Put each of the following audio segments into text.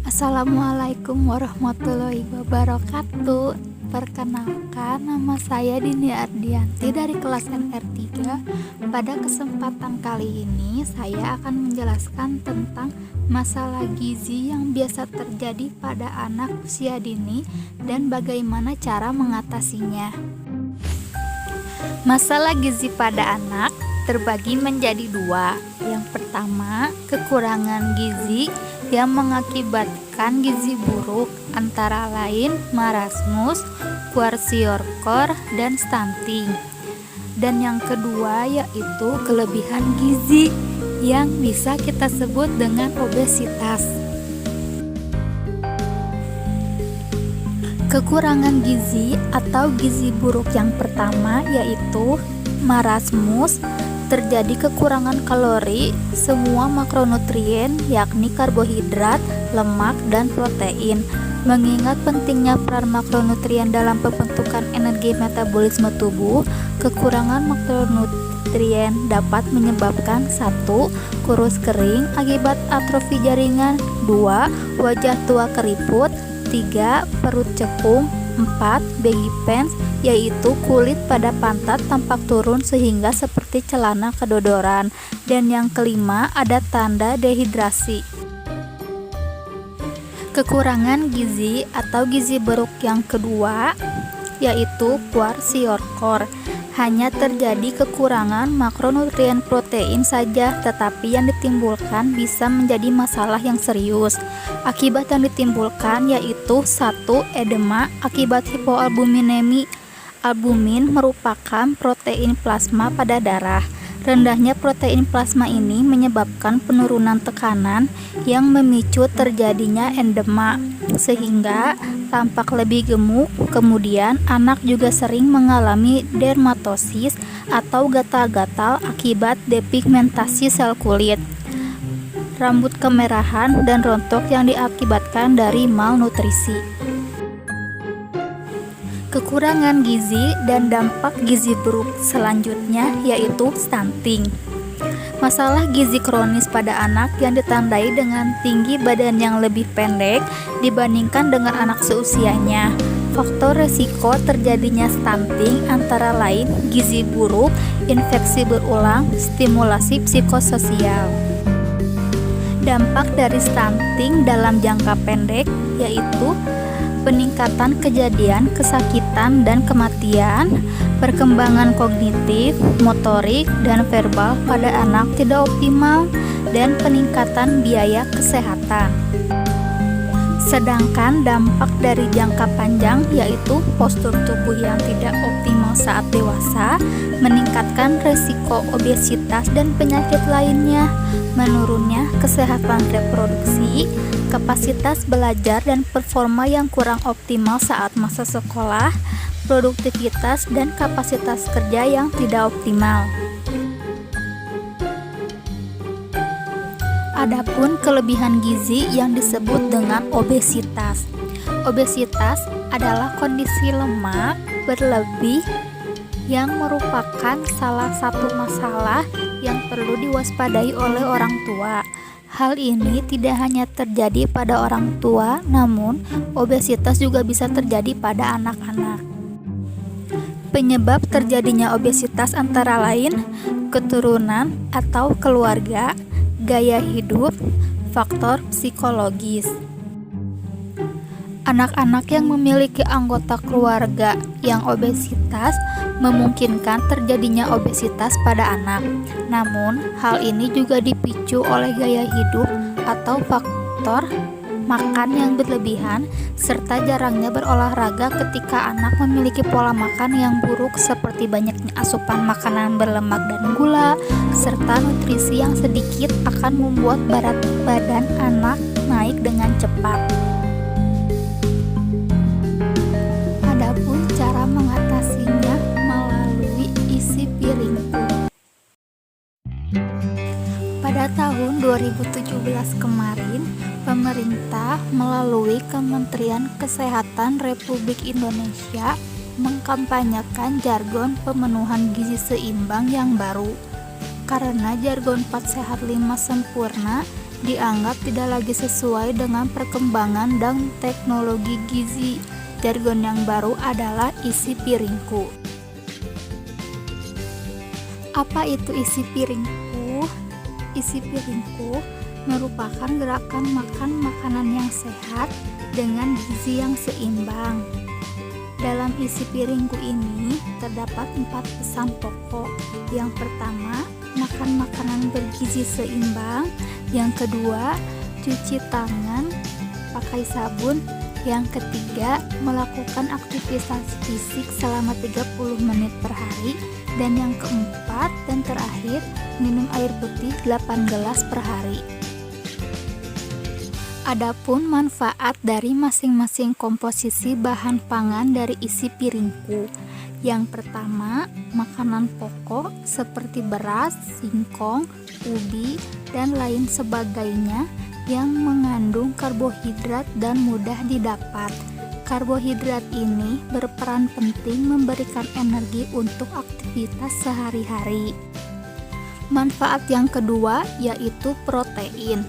Assalamualaikum warahmatullahi wabarakatuh. Perkenalkan, nama saya Dini Ardianti dari kelas NR3. Pada kesempatan kali ini saya akan menjelaskan tentang masalah gizi yang biasa terjadi pada anak usia dini dan bagaimana cara mengatasinya. Masalah gizi pada anak terbagi menjadi dua. Yang pertama, kekurangan gizi yang mengakibatkan gizi buruk, antara lain marasmus, kwashiorkor, dan stunting. Dan yang kedua yaitu kelebihan gizi yang bisa kita sebut dengan obesitas. Kekurangan gizi atau gizi buruk yang pertama yaitu marasmus. Terjadi kekurangan kalori, semua makronutrien yakni karbohidrat, lemak, dan protein. Mengingat pentingnya peran makronutrien dalam pembentukan energi metabolisme tubuh, kekurangan makronutrien dapat menyebabkan 1. Kurus kering akibat atrofi jaringan, 2. Wajah tua keriput, 3. Perut cekung, 4. Baggy pants, yaitu kulit pada pantat tampak turun sehingga seperti celana kedodoran, dan yang kelima ada tanda dehidrasi. Kekurangan gizi atau gizi buruk yang kedua yaitu kwashiorkor. Hanya terjadi kekurangan makronutrien protein saja, tetapi yang ditimbulkan bisa menjadi masalah yang serius. Akibat yang ditimbulkan yaitu 1. Edema akibat hipoalbuminemi. Albumin merupakan protein plasma pada darah. Rendahnya protein plasma ini menyebabkan penurunan tekanan yang memicu terjadinya edema, sehingga tampak lebih gemuk. Kemudian anak juga sering mengalami dermatosis atau gatal-gatal akibat depigmentasi sel kulit, rambut kemerahan, dan rontok yang diakibatkan dari malnutrisi. Kekurangan gizi dan dampak gizi buruk selanjutnya yaitu stunting. Masalah gizi kronis pada anak yang ditandai dengan tinggi badan yang lebih pendek dibandingkan dengan anak seusianya. Faktor resiko terjadinya stunting antara lain gizi buruk, infeksi berulang, stimulasi psikososial. Dampak dari stunting dalam jangka pendek yaitu peningkatan kejadian kesakitan dan kematian, perkembangan kognitif, motorik, dan verbal pada anak tidak optimal, dan peningkatan biaya kesehatan. Sedangkan dampak dari jangka panjang yaitu postur tubuh yang tidak optimal saat dewasa, meningkatkan resiko obesitas dan penyakit lainnya, menurunnya kesehatan reproduksi, kapasitas belajar dan performa yang kurang optimal saat masa sekolah, produktivitas dan kapasitas kerja yang tidak optimal. Adapun kelebihan gizi yang disebut dengan obesitas. Obesitas adalah kondisi lemak berlebih yang merupakan salah satu masalah yang perlu diwaspadai oleh orang tua. Hal ini tidak hanya terjadi pada orang tua, namun obesitas juga bisa terjadi pada anak-anak. Penyebab terjadinya obesitas antara lain keturunan atau keluarga, gaya hidup, faktor psikologis. Anak-anak yang memiliki anggota keluarga yang obesitas memungkinkan terjadinya obesitas pada anak. Namun, hal ini juga dipicu oleh gaya hidup atau faktor makan yang berlebihan serta jarangnya berolahraga ketika anak memiliki pola makan yang buruk seperti banyaknya asupan makanan berlemak dan gula, serta nutrisi yang sedikit akan membuat berat badan anak naik dengan cepat. Adapun cara mengatasinya melalui isi piringku. Pada tahun 2017 kemarin, pemerintah melalui Kementerian Kesehatan Republik Indonesia mengkampanyekan jargon pemenuhan gizi seimbang yang baru. Karena jargon 4 sehat 5 sempurna dianggap tidak lagi sesuai dengan perkembangan dan teknologi gizi. Jargon yang baru adalah isi piringku. Apa itu isi piringku? Isi piringku merupakan gerakan makan makanan yang sehat dengan gizi yang seimbang. Dalam isi piringku ini terdapat 4 pesan pokok. Yang pertama, makan makanan bergizi seimbang. Yang kedua, cuci tangan pakai sabun. Yang ketiga, melakukan aktivitas fisik selama 30 menit per hari. Dan yang keempat dan terakhir, minum air putih 8 gelas per hari. Adapun manfaat dari masing-masing komposisi bahan pangan dari isi piringku. Yang pertama, makanan pokok seperti beras, singkong, ubi, dan lain sebagainya yang mengandung karbohidrat dan mudah didapat. Karbohidrat ini berperan penting memberikan energi untuk aktivitas sehari-hari. Manfaat yang kedua yaitu protein.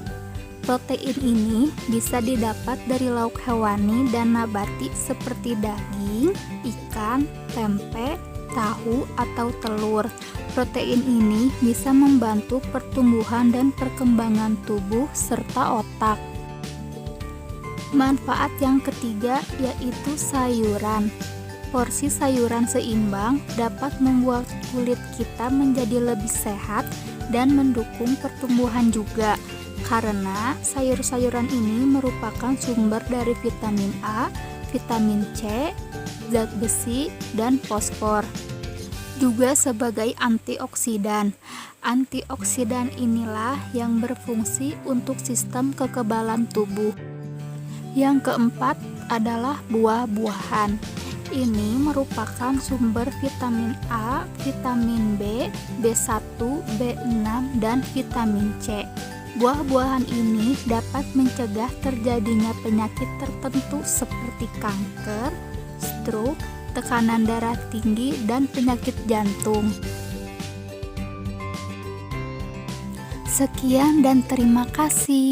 Protein ini bisa didapat dari lauk hewani dan nabati seperti daging, ikan, tempe, tahu, atau telur. Protein ini bisa membantu pertumbuhan dan perkembangan tubuh serta otak. Manfaat yang ketiga yaitu sayuran. Porsi sayuran seimbang dapat membuat kulit kita menjadi lebih sehat dan mendukung pertumbuhan juga. Karena sayur-sayuran ini merupakan sumber dari vitamin A, vitamin C, zat besi, dan fosfor. Juga sebagai antioksidan. Antioksidan inilah yang berfungsi untuk sistem kekebalan tubuh. Yang keempat adalah buah-buahan. Ini merupakan sumber vitamin A, vitamin B, B1, B6, dan vitamin C. Buah-buahan ini dapat mencegah terjadinya penyakit tertentu seperti kanker, stroke, tekanan darah tinggi, dan penyakit jantung. Sekian dan terima kasih.